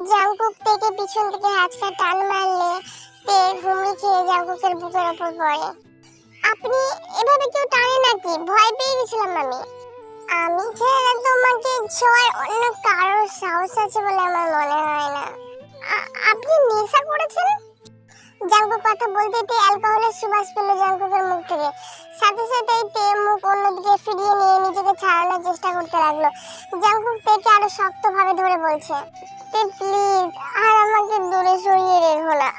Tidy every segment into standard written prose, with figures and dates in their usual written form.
Jungkook থেকে পিছন থেকে হ্যাচকা টান মারলে তে হুমড়ি খেয়ে জাংকুকের বুকের ওপর পড়ে। আপনি এভাবে কেউ টানে নাকি? ভয় পেয়ে গেছিলাম আমি। আমি ছাড়া তোমাকে ছোঁয়ার অন্য কারোর সাহস আছে বলে আমার মনে হয় না। আপনি নেশা করেছেন? জাংকুক কথা বলতে তে অ্যালকোহলের সুবাস পেল জাংকুকের মুখ থেকে। সাথে সাথেই তে মুখ অন্যদিকে ফিরিয়ে নিয়ে নিজেকে ছাড়ানোর চেষ্টা করতে লাগলো। জাংকুক তেকে আরো শক্তভাবে ধরে বলছে, তে প্লিজ আর আমাকে দূরে সরিয়ে রেখো না।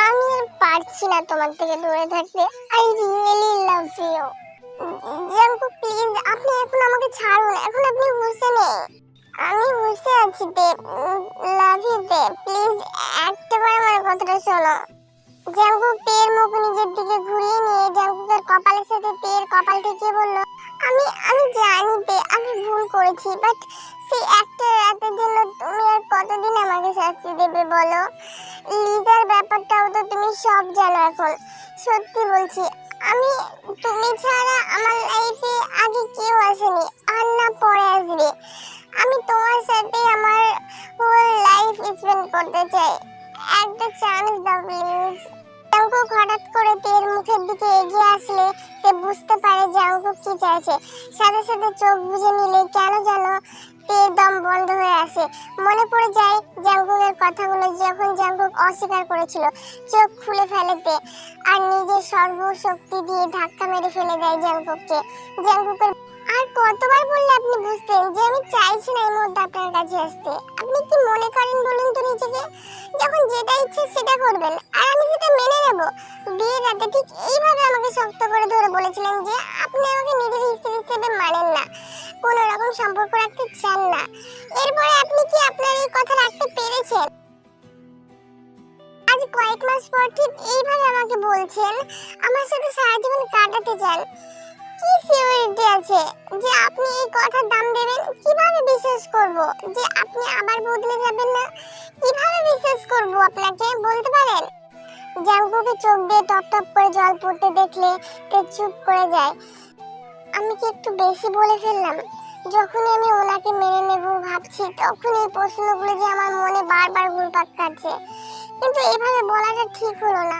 আমি আর পারছি না তোমার থেকে দূরে থাকতে। I really love you. Jungkook please আপনি এখন আমাকে ছাড়ুন। এখন আপনি হুঁশে নেই। আমি হুঁশে আছি তে। লাভ ইউ তে। প্লিজ একটাবার আমার কথাটা শোনো। জাংকুক তের মুখ নিজের দিকে ঘুরিয়ে নিয়ে জাংকুকের কপালের সাথে তের কপাল ঠেকিয়ে বলল, আমি জানি তে আমি ভুল করেছি, বাট সেই একটা রাতের জন্য তুমি আর কতদিন আমাকে শাস্তি দেবে বলো? লিজার ব্যাপারটাও তো তুমি সব জানো এখন। সত্যি বলছি, আমি তুমি ছাড়া আমার লাইফে আগে কেউ আসেনি, আর না পরে আসবে। আমি তোমার সাথে আমার হোল লাইফ স্পেন্ড করতে চাই। একটা চান্স দাও প্লিজ। জাংকুক হঠাৎ করে তের মুখের দিকে এগিয়ে আসলে তে বুঝতে পারে জাংকুক কি চাইছে। সাথে সাথে চোখ বুজে নিলে কেন যেন তের দম বন্ধ হয়ে আসে। মনে পড়ে যায় জাংকুকের কথাগুলো, যখন জাংকুক অস্বীকার করেছিল। চোখ খুলে ফেলে তে আর নিজের সর্বশক্তি দিয়ে ধাক্কা মেরে ফেলে দেয় জাংকুককে। জাংকুকের আর কতবার বললে আপনি বুঝতেন যে আমি চাইছি না এই মুহূর্তে আপনার কাছে আসতে? আপনি কি মনে করেন বলুন তো নিজেকে? যখন যেটা ইচ্ছে সেটা করবেন আর আমি সেটা মেনে নেব। বিয়ের রাতে ঠিক এইভাবে আমাকে শক্ত করে ধরে বলেছিলেন যে আপনি আমাকে নিজের স্ত্রী হিসেবে মানেন না, কোনো রকম সম্পর্ক রাখতে চান না। এরপরে আপনি কি আপনার এই কথা রাখতে পেরেছেন? আজ কয়েক মাস পর ঠিক এইভাবে আমাকে বলছেন আমার সাথে সারা জীবন কাটাতে চান। কি সিউরিটি আছে যে আপনি এই কথার দাম দেবেন? কিভাবে বিশ্বাস করব যে আপনি আবার বদলে যাবেন না? কিভাবে বিশ্বাস করব আপনাকে বলতে পারেন? জাংকুকে চোখ দিয়ে টপ টপ করে জল পড়তে দেখলে তে চুপ করে যায়। আমি কি একটু বেশি বলে ফেললাম? যখনই আমি ওনাকে মেনে নেব ভাবছি তখন এই প্রশ্নগুলো যে আমার মনে বারবার ঘুরপাক খাচ্ছে। কিন্তু এভাবে বলাটা ঠিক হলো না।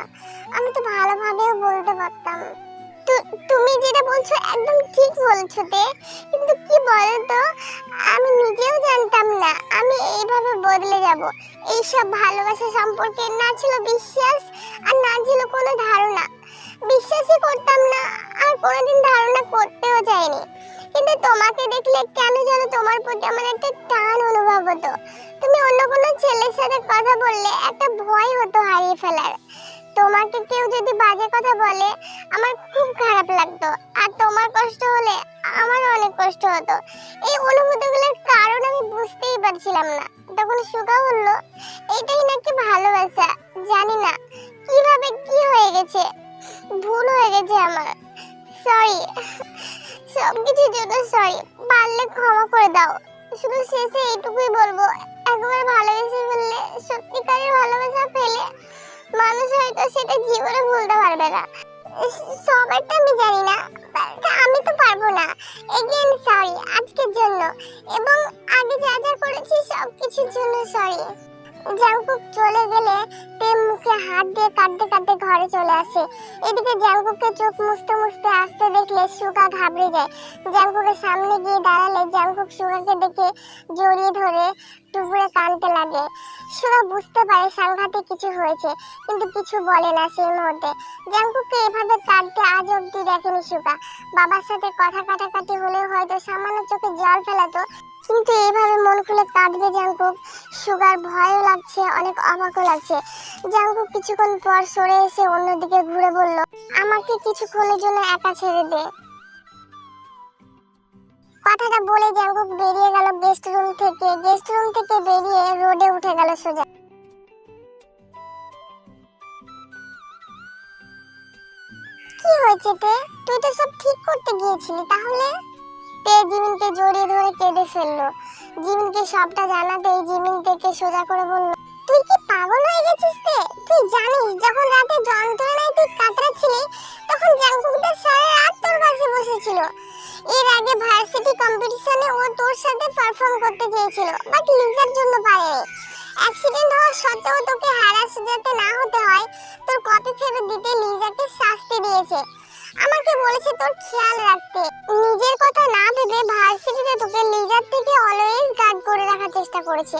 আমি তো ভালোভাবেও বলতে পারতাম। তুমি যেটা বলছো একদম ঠিক বলছো তে, কিন্তু কি বলতো, আমি নিজেও জানতাম না আমি এইভাবে বদলে যাব। এইসব ভালোবাসা সম্পর্কে না ছিল বিশ্বাস আর না ছিল কোনো ধারণা। বিশ্বাসই করতাম না আর কোনোদিন ধারণা করতেও চাইনি। কিন্তু তোমাকে দেখলে কেন যেন তোমার প্রতি আমার একটা টান অনুভব হতো। তুমি অন্য কোনো ছেলের সাথে কথা বললে একটা ভয় হতো হারিয়ে ফেলার। তোমাকে কেউ যদি বাজে কথা বলে আমার খুব খারাপ লাগতো, আর তোমার কষ্ট হলে আমার অনেক কষ্ট হতো। এই অনুভূতিগুলোর কারণ আমি বুঝতেই পারছিলাম না। তখন সুগা বলল, এটাই নাকি ভালোবাসা। জানি না কিভাবে কি হয়ে গেছে, ভুল হয়ে গেছে আমার। সরি, সবকিছুর জন্য সরি। পারলে ক্ষমা করে দাও। শুধু শেষে এইটুকুই বলবো, একবার ভালোবেসে ফেললে, সত্যিকারের ভালোবাসা পেলে মানুষ হয়তো সেটা জীবনে ভুলতে পারবে না। সবারটা আমি জানি না, আমি তো পারবো না। এগেইন সরি আজকের জন্য, এবং আগে যা যা করেছি সবকিছুর জন্য সরি। জাংকুক চলে গেলে তে মুখে হাত দিয়ে কাঁদতে কাঁদতে ঘরে চলে আসে। এদিকে জাংকুককে চোখ মুছতে মুছতে আসতে দেখলে সুগা ঘাবড়ে যায়। জাংকুকের সামনে গিয়ে দাঁড়ালে জাংকুক সুগাকে দেখে জড়িয়ে ধরে টুকরে কাঁদতে লাগে। সুগা বুঝতে পারে সাংঘাতিক কিছু হয়েছে, কিন্তু কিছু বলে না সেই মুহূর্তে। জাংকুককে এভাবে কাঁদতে আজ অব্দি দেখেনি সুগা। বাবার সাথে কথা কাটাকাটি হলেও হয়তো সামান্য চোখে জল ফেলাতো, কিন্তু এইভাবে মন খুলে কাঁদবে জাংকুক। সুগার ভয়ও লাগছে, অনেক অবাকও লাগছে। জাংকুক কিছুক্ষণ পর সরে এসে অন্যদিকে ঘুরে বলল, আমাকে কিছুক্ষণের জন্য একা ছেড়ে দে। কথাটা বলে জাংকুক বেরিয়ে গেল গেস্ট রুম থেকে। গেস্ট রুম থেকে বেরিয়ে রোডে উঠে গেল সোজা। কি হয়েছে তে? তুই তো সব ঠিক করতে গিয়েছিলি, তাহলে? তে জিমিনকে জড়িয়ে ধরে কেঁদে ফেললো। জিমিনকে সবটা জানাতেই জিমিন থেকে সোজা করে বলল, তুই কি পাগল হয়ে গেছিস তে? তুই জানিস যখন রাতে যন্ত্রণায় তুই কাতরাচ্ছিলি তখন জাংকুকটা সারা রাত তোর পাশে বসেছিল। এর আগে ভার্সিটি কম্পিটিশনে ও তোর সাথে পারফর্ম করতে চেয়েছিল, বাট লিজার জন্য পারেনি। অ্যাক্সিডেন্ট হওয়া সত্ত্বেও তোকে হ্যারাস যাতে না হতে হয় তোর কপি ফেরত দিতে লিজাকে শাস্তি দিয়েছে। আমাকে বলেছে তোর খেয়াল রাখতে। নিজের কথা না ভেবে ভার্সিটিতে তোকে লিজার থেকে অলওয়েজ গার্ড করে রাখার চেষ্টা করেছে।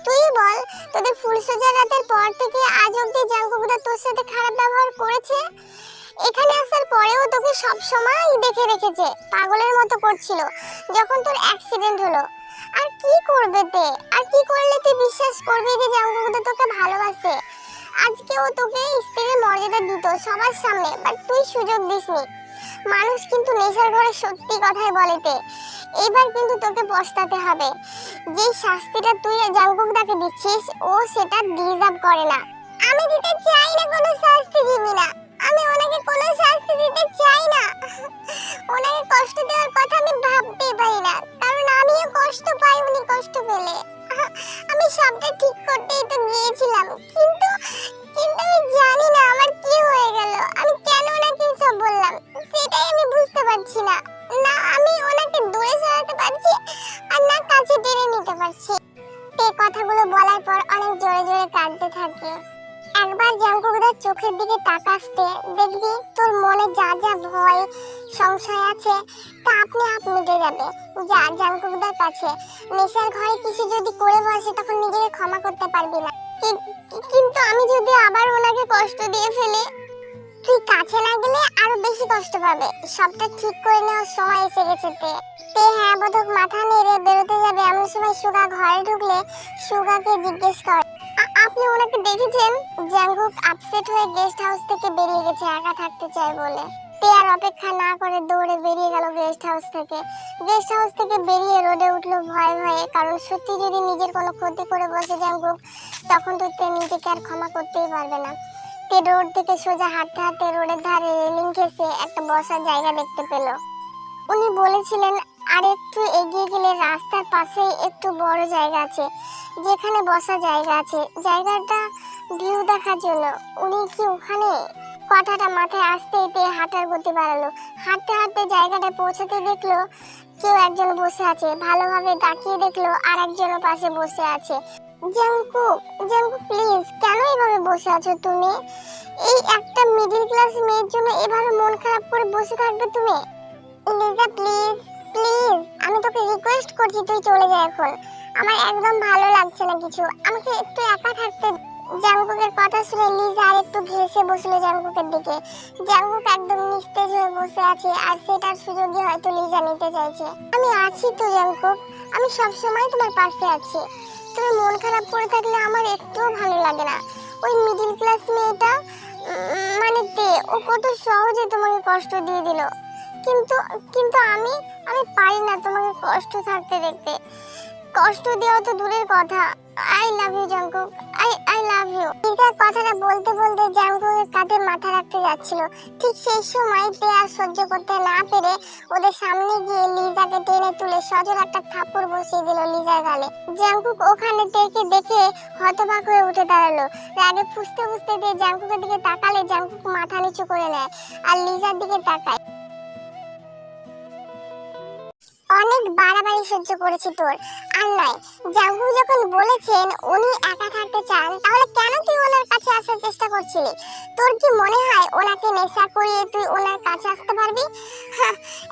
তুই বল, তোদের ফুলসজ্জা রাতের পর থেকে আজ অবধি জাঙ্কুকদা তোর সাথে খারাপ ব্যবহার করেছে? এখানে আসার পরেও তোকে সব সময় দেখে রেখেছে, পাগলের মতো করছিল যখন তোর অ্যাক্সিডেন্ট হলো। আর কি করবে তে? আর কি করলে তুই বিশ্বাস করবি যে জাঙ্কুকদা তোকে ভালোবাসে? আজকেও তোকে স্ত্রীর মর্যাদা দিত সবার সামনে, বাট তুই সুযোগ দিসনি। মানুষ কিন্তু নেশার ঘরে সত্যি কথাই বলেতে। এবার কিন্তু তোকে পস্তাতে হবে। যে শাস্তিটা তুই জাঙ্কুকদাকে দিচ্ছিস ও সেটা ডিজার্ভ করে না। আমি দিতে চাই না কোনো শাস্তি, দিবি না। আমি ওনাকে কোনো শাস্তি দিতে চাই না। ওনাকে কষ্ট দেওয়ার কথা আমি ভাবতেই পারি না, কারণ আমিও কষ্ট পাই উনি কষ্ট পেলে। আমি সবটা ঠিক করতেই তো গিয়েছিলাম, কিন্তু কিন্তু আমি জানি না আমার কি হয়ে গেল। আমি কেন ওনাকে সব বললাম সেটাই আমি বুঝতে পারছি না। না আমি ওনাকে দূরে সরাতে পারছি আর না কাছে টেনে নিতে পারছি। এই কথাগুলো বলার পর অনেক জোরে জোরে কাঁদতে থাকে। একবার জাঙ্কুকদার চোখের দিকে তাকাতে দেখবি তোর মনে যা যা ভয় সংশয় আছে তা আপনি আপ মিটে যাবে। যা জাঙ্কুকদার কাছে। নেশার ঘরে কিছু যদি করে বসে তখন নিজেকে ক্ষমা করতে পারবি না। কিন্তু আমি যদি আবার ওনাকে কষ্ট দিয়ে ফেলি? তুই কাছে না গেলে আরো বেশি কষ্ট পাবে। সবটা ঠিক করে নেওয়ার সময় এসে গেছে তে হ্যাঁ বোধক মাথা নেড়ে বেরোতে যাবে এমন সময় সুগা ঘরে ঢুকলে সুগাকে জিজ্ঞেস করে, আপনি ওনাকে দেখেছেন? জাঙ্কুক আপসেট হয়ে গেস্ট হাউস থেকে বেরিয়ে গেছে একা থাকতে চায় বলে। তে আর অপেক্ষা না করে দৌড়ে বেরিয়ে গেল গেস্ট হাউস থেকে। গেস্ট হাউস থেকে বেরিয়ে রোডে উঠলো ভয়ে ভয়ে, কারণ সত্যি যদি নিজের কোনো ক্ষতি করে বসে জাঙ্কুক তখন তো তে নিজেকে আর ক্ষমা করতেই পারবে না। তে রোড থেকে সোজা হাঁটতে হাঁটতে রোডের ধারে রেলিং ঘেঁষে একটা বসার জায়গা দেখতে পেল। উনি বলেছিলেন আর একটু এগিয়ে গেলে রাস্তার পাশেই একটু বড় জায়গা আছে যেখানে বসার জায়গা আছে, জায়গাটা ভিউ দেখার জন্য। উনি কি ওখানে? কথাটা মাথায় আসতেই তে হাঁটার গতি বাড়ালো। হাঁটতে হাঁটতে জায়গাটায় পৌঁছাতে দেখলো কেউ একজন বসে আছে। ভালোভাবে তাকিয়ে দেখলো আর একজনের পাশে বসে আছে। জাঙ্কুক, জাঙ্কুক প্লিজ, কেন এভাবে বসে আছো তুমি? এই একটা মিডল ক্লাস মেয়ের জন্য এভাবে মন খারাপ করে বসে থাকবে তুমি? লিজা প্লিজ প্লিজ, আমি তোকে রিকোয়েস্ট করছি তুই চলে যা এখন। আমার একদম ভালো লাগছে না কিছু, আমাকে একটু একা থাকতে। জাঙ্কুকের কথা শুনে লিজা আর একটু ঘেঁষে বসলো জাঙ্কুকের দিকে। জাঙ্কুক একদম নিস্তেজ হয়ে বসে আছে আর সেটার সুযোগই হয়তো লিজা নিতে চাইছে। আমি আছি তো জাঙ্কুক, আমি সব সময় তোমার পাশে আছি। তুমি মন খারাপ করে থাকলে আমার একটুও ভালো লাগে না। ওই মিডল ক্লাস মেয়েটা মানে তে ও কত সহজে তোমাকে কষ্ট দিয়ে দিল, কিন্তু কিন্তু আমি আমি পারি না তোমাকে কষ্ট থাকতে দেখতে। কষ্ট দেওয়া তো দূরের কথা। I love you Jungkook, I love you. লিজার কথাটা বলতে বলতে জাঙ্কুকের কাঁধে মাথা রাখতে যাচ্ছিল। ঠিক সেই সময় তে আর সহ্য করতে না পেরে ওদের সামনে গিয়ে লিজাকে টেনে তুলে সজোর একটা থাপ্পড় বসিয়ে দিল লিজার গালে। জাঙ্কুক ওখানে তেকে দেখে হতবাক হয়ে উঠে দাঁড়ালো। রাগে ফুঁসতে ফুঁসতে দিয়ে জাঙ্কুকের দিকে তাকালে জাঙ্কুক মাথা নিচু করে নেয় আর লিজার দিকে তাকায়। অনেক বাড়াবাড়ি সহ্য করেছি তোর, আর নয়। জাঙ্কুক যখন বলেছেন উনি একা থাকতে চান, তাহলে কেন তুই ওনার কাছে আসার চেষ্টা করছিলি? তোর কি মনে হয় ওনাকে নেশা করিয়ে তুই ওনার কাছে আসতে পারবি?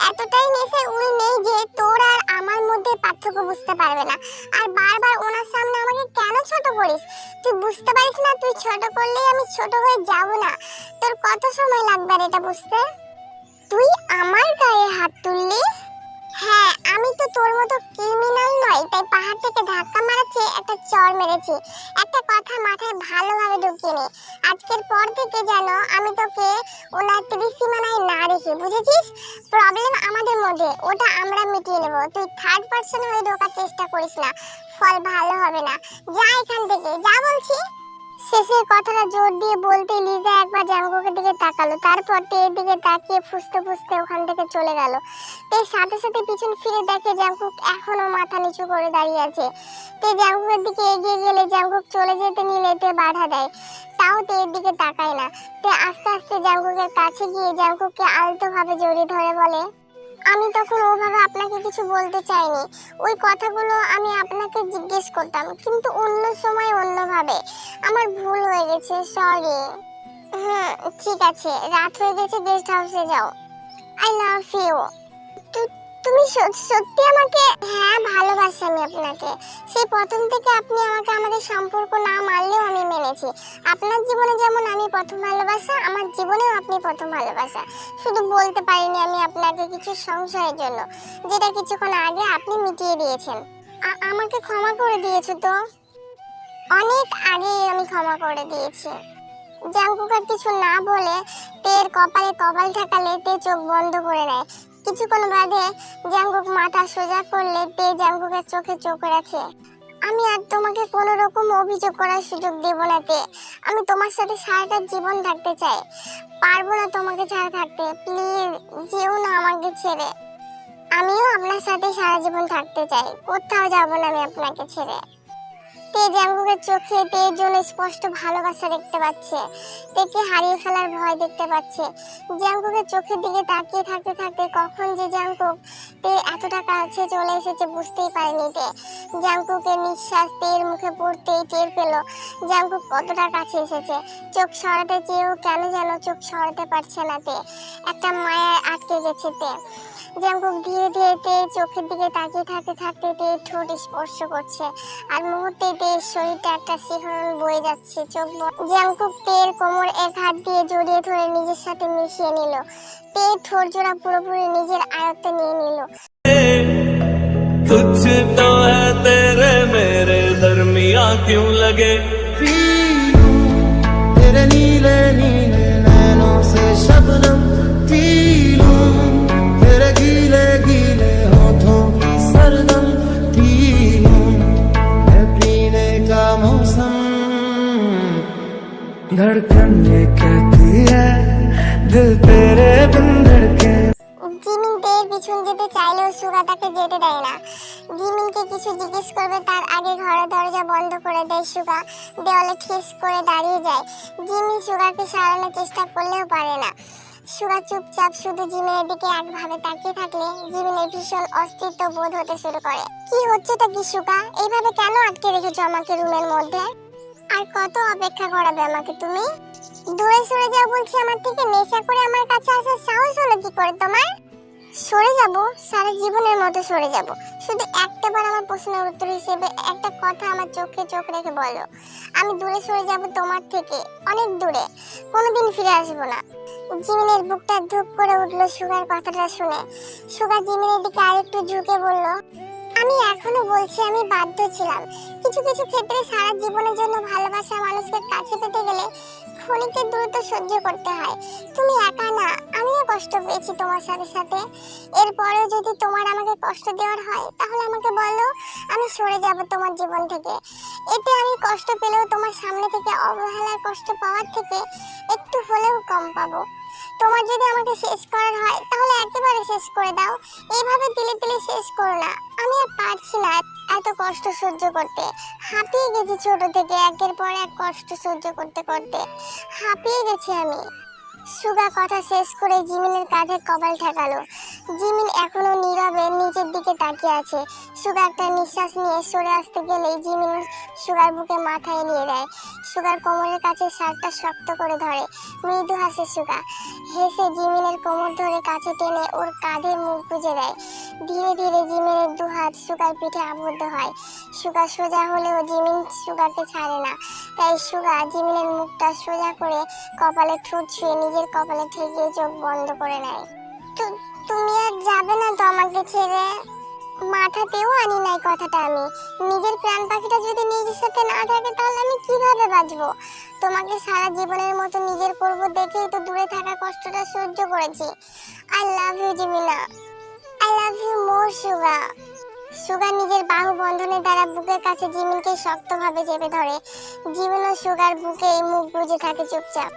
এতটাই নেশায় উনি নেই যে তোর আর আমার মধ্যে পার্থক্য বুঝতে পারবে না। আর বারবার ওনার সামনে আমাকে কেন ছোট করিস? তুই বুঝতে পারিস না তুই ছোট করলেই আমি ছোট হয়ে যাব না? তোর কত সময় লাগবে আর এটা বুঝতে? তুই আমার গায়ে হাত তুললি? হ্যাঁ, আমি তো তোর মতো ক্রিমিনাল নই, তাই পাহাড় থেকে ধাক্কা মারাচ্ছে একটা চড় মেরেছি। একটা কথা মাথায় ভালোভাবে ঢুকিয়ে নে, আজকের পর থেকে যেন আমি তোকে ওনার ত্রিসীমানায় না রেখে, বুঝেছিস? প্রবলেম আমাদের মধ্যে, ওটা আমরা মিটিয়ে নেব। তুই থার্ড পার্সন হয়ে ঢোকার চেষ্টা করিস না, ফল ভালো হবে না। যা এখান থেকে, যা বলছি। শেষের কথাটা জোর দিয়ে বলতে লিজা একবার জাঙ্কুকের দিকে তাকালো, তারপর তের দিকে তাকিয়ে ফুঁসতে ফুঁসতে ওখান থেকে চলে গেল। তে সাথে সাথে পিছন ফিরে দেখে জাঙ্কুক এখনো মাথা নিচু করে দাঁড়িয়ে আছে। তে জাঙ্কুকের দিকে এগিয়ে গেলে জাঙ্কুক চলে যেতে নিলে তে বাধা দেয়, তাও তের দিকে তাকায় না। তে আস্তে আস্তে জাঙ্কুকের কাছে গিয়ে জাঙ্কুককে আলতোভাবে জড়িয়ে ধরে বলে, আমি তখন ওভাবে আপনাকে কিছু বলতে চাইনি। ওই কথাগুলো আমি আপনাকে জিজ্ঞেস করতাম, কিন্তু অন্য সময় অন্যভাবে। আমার ভুল হয়ে গেছে, সরি। হুম, ঠিক আছে, রাত হয়ে গেছে, গেস্ট হাউসে যাও। I love you. তুমি সত্যি আমাকে? হ্যাঁ, ভালোবাসি আমি আপনাকে। সেই প্রথম থেকে আপনি আমাকে আমাদের সম্পর্ক না মানলেও আমি মেনেছি। আপনার জীবনে যেমন আমি প্রথম ভালোবাসা, আমার জীবনেও আপনি প্রথম ভালোবাসা। শুধু বলতে পারিনি আমি আপনাকে কিছু সংশয়ের জন্য, যেটা কিছুক্ষণ আগে আপনি মিটিয়ে দিয়েছেন। আমাকে ক্ষমা করে দিয়েছো তো? অনেক আগে আমি ক্ষমা করে দিয়েছি। জাঙ্কুক কিছু না বলে তের কপালে কপাল ঠেকালে তে চোখ বন্ধ করে নেয়। কিছুক্ষণ বাদে জাঙ্কুক মাথা সোজা করলে তে জাঙ্কুকের চোখে চোখ রাখে। আমি আর তোমাকে কোনো রকম অভিযোগ করার সুযোগ দেব না তে। আমি তোমার সাথে সারাটা জীবন থাকতে চাই। পারবো না তোমাকে ছাড়া থাকতে। প্লিজ যেও না আমাকে ছেড়ে। আমিও আপনার সাথে সারা জীবন থাকতে চাই। কোথাও যাব না আমি আপনাকে ছেড়ে। তে জাঙ্কুকের চোখে তের জন্য স্পষ্ট ভালোবাসা দেখতে পাচ্ছে। তেকে হারিয়ে ফেলার ভয় দেখতে পাচ্ছে। জাঙ্কুকের চোখের দিকে তাকিয়ে থাকতে থাকতে কখন যে জাঙ্কুক তে এতটা কাছে চলে এসেছে বুঝতেই পারেনি তে। জাঙ্কুকের নিঃশ্বাস তের মুখে পড়তেই টের পেল জাঙ্কুক কতটা কাছে এসেছে। চোখ সরাতে চেয়েও কেন যেন চোখ সরাতে পারছে না তে। একটা মায়ায় আটকে গেছে তে। জাঙ্কুক ধীরে ধীরে তের চোখের দিকে তাকিয়ে থাকতে থাকতে তের ঠোঁট স্পর্শ করছে। আর মুহূর্তে তের শরীরটা একটা শিহরণ বয়ে যাচ্ছে। জাঙ্কুক তের কোমর এক হাত দিয়ে জড়িয়ে ধরে নিজের সাথে মিশিয়ে নিল। তের ঠোঁট জোড়া পুরোপুরি নিজের আয়ত্তে নিয়ে নিল। कुछ तो है तेरे मेरे दरमिया क्यों लगे तेरे नीले नीले नैनों से शबनम पी लूं तेरे गीले गीले होठों की सरदम पी लूं है पीने का मौसम धड़कन ये कहती है दिल तेरे बिन धड़के। জিমিন তের পিছন যেতে চাইলেও সুগা তাকে যেতে দেয় না। জিমিনকে কিছু জিজ্ঞেস করবে তার আগে ঘরের দরজা বন্ধ করে দেয় সুগা। দেওয়ালে ঠেস করে দাঁড়িয়ে যায়। জিমিন সুগাকে সারানোর চেষ্টা করলেও পারে না। সুগা চুপচাপ শুধু জিমিনের দিকে একভাবে তাকিয়ে থাকলে জিমিনের ভীষণ অস্তিত্ব বোধ হতে শুরু করে। কি হচ্ছেটা কি সুগা? এইভাবে কেন আটকে রেখেছো আমাকে রুমের মধ্যে? আর কত অপেক্ষা করাবে আমাকে তুমি? দূরে সরে যাও বলছি আমার থেকে। নেশা করে আমার কাছে আসার সাহস হলো কি করে তোমার? সরে যাব, সারা জীবনের মতো সরে যাব। শুধু একটাবার আমার প্রশ্নের উত্তর হিসেবে একটা কথা আমার চোখে চোখ রেখে বলো। আমি দূরে সরে যাব তোমার থেকে, অনেক দূরে। কোনোদিন ফিরে আসবো না। জিমিনের বুকটা ধুপ করে উঠলো সুগার কথাটা শুনে। সুগা জিমিনের দিকে আরেকটু ঝুঁকে বলল, আমি এখনো বলছি আমি বাধ্য ছিলাম। কিছু কিছু ক্ষেত্রে সারা জীবনের জন্য ভালোবাসা মানুষকে কাছে পেতে গেলে ক্ষণিকের দূরত্ব সহ্য করতে হয়। তুমি একা না, আমিও কষ্ট পেয়েছি তোমার সাথে সাথে। এরপরেও যদি তোমার আমাকে কষ্ট দেওয়ার হয় তাহলে আমাকে বলো, আমি সরে যাব তোমার জীবন থেকে। এতে আমি কষ্ট পেলেও তোমার সামনে থেকে অবহেলার কষ্ট পাওয়ার থেকে একটু হলেও কম পাবো। তোমার যদি আমাকে শেষ করার হয় তাহলে একেবারে শেষ করে দাও। এইভাবে তিলে তিলে শেষ করো না। আমি আর পারছি না এত কষ্ট সহ্য করতে। হাঁপিয়ে গেছি ছোট থেকে, একের পর এক কষ্ট সহ্য করতে করতে হাঁপিয়ে গেছি আমি। সুগা কথা শেষ করে জিমিনের কাঁধে কপাল ঠেকালো। জিমিন এখনো নীরবে নিচের দিকে তাকিয়ে আছে। সুগা একটা নিঃশ্বাস নিয়ে সরে আসতে গেলেই জিমিন সুগার বুকে মাথা এলিয়ে দেয়। সুগার কোমরের কাছে শার্টটা শক্ত করে ধরে। মৃদু হাসে সুগা। হেসে জিমিনের কোমর ধরে কাছে টেনে ওর কাঁধে মুখ গুজে দেয়। ধীরে ধীরে জিমিনের দুহাত সুগার পিঠে আবদ্ধ হয়। সুগা সোজা হলেও জিমিন সুগাকে ছাড়ে না। তাই সুগা জিমিনের মুখটা সোজা করে কপালে ঠোঁট ছুঁয়ে নিজের কপালে ঠেকিয়ে চোখ বন্ধ করে নেয়। তুমি আর যাবে না তো আমাকে ছেড়ে? মাথাতেও আনি নাই কথাটা আমি। নিজের প্রাণ পাখিটা যদি নিজের সাথে না থাকে তাহলে আমি কিভাবে বাঁচবো? তোমাকে সারা জীবনের মতো নিজের করব দেখেই তো দূরে থাকা কষ্টটা সহ্য করেছি। আই লাভ ইউ জিমিনা। I love you more Suga. Suga নিজের বাহু বন্ধনের দ্বারা বুকের কাছে জিমিনকে শক্তভাবে চেপে ধরে। জিমিনও সুগার বুকে মুখ গুজে থাকে চুপচাপ।